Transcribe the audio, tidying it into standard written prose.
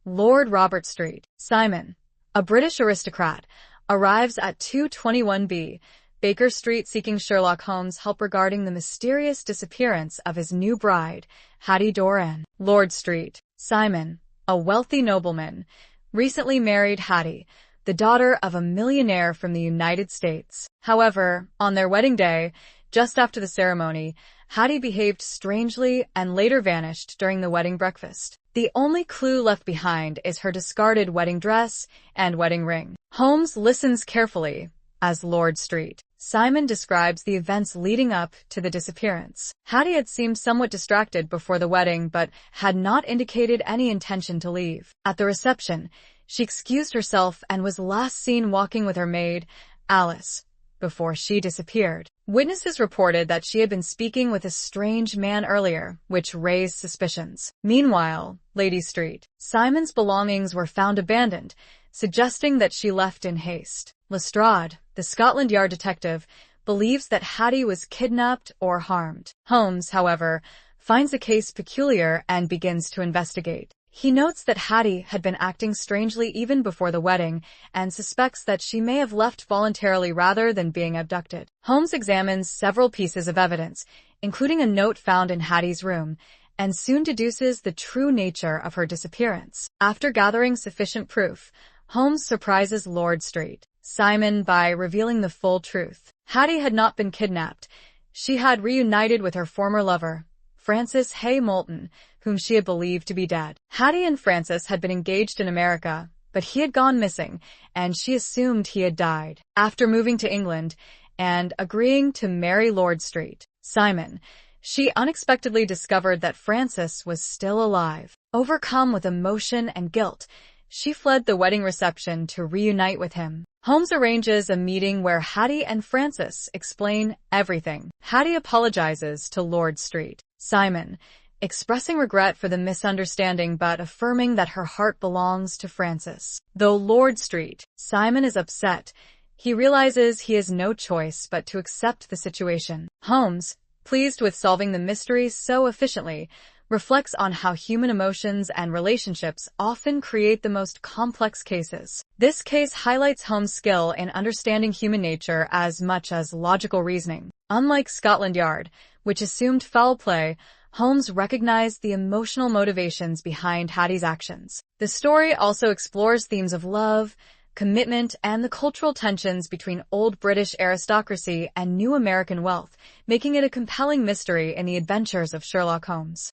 Lord Robert Street. Simon, a British aristocrat, arrives at 221B Baker Street seeking Sherlock Holmes' help regarding the mysterious disappearance of his new bride, Hatty Doran. Lord Street. Simon, a wealthy nobleman, recently married Hatty, the daughter of a millionaire from the United States. However, on their wedding day, just after the ceremony, Hatty behaved strangely and later vanished during the wedding breakfast. The only clue left behind is her discarded wedding dress and wedding ring. Holmes listens carefully as Lord Street. Simon describes the events leading up to the disappearance. Hatty had seemed somewhat distracted before the wedding but had not indicated any intention to leave. At the reception, she excused herself and was last seen walking with her maid, Alice, before she disappeared. Witnesses reported that she had been speaking with a strange man earlier, which raised suspicions. Meanwhile, Lady Street. Simon's belongings were found abandoned, suggesting that she left in haste. Lestrade, the Scotland Yard detective, believes that Hatty was kidnapped or harmed. Holmes, however, finds the case peculiar and begins to investigate. He notes that Hatty had been acting strangely even before the wedding and suspects that she may have left voluntarily rather than being abducted. Holmes examines several pieces of evidence, including a note found in Hatty's room, and soon deduces the true nature of her disappearance. After gathering sufficient proof, Holmes surprises Lord Street. Simon by revealing the full truth. Hatty had not been kidnapped. She had reunited with her former lover, Francis Hay Moulton, whom she had believed to be dead. Hatty and Francis had been engaged in America, but he had gone missing, and she assumed he had died. After moving to England and agreeing to marry Lord Street, Simon, she unexpectedly discovered that Francis was still alive. Overcome with emotion and guilt, she fled the wedding reception to reunite with him. Holmes arranges a meeting where Hatty and Francis explain everything. Hatty apologizes to Lord Street. Simon, expressing regret for the misunderstanding but affirming that her heart belongs to Francis. Though Lord Street, Simon is upset. He realizes he has no choice but to accept the situation. Holmes, pleased with solving the mystery so efficiently, reflects on how human emotions and relationships often create the most complex cases. This case highlights Holmes' skill in understanding human nature as much as logical reasoning. Unlike Scotland Yard, which assumed foul play, Holmes recognized the emotional motivations behind Hatty's actions. The story also explores themes of love, commitment, and the cultural tensions between old British aristocracy and new American wealth, making it a compelling mystery in the adventures of Sherlock Holmes.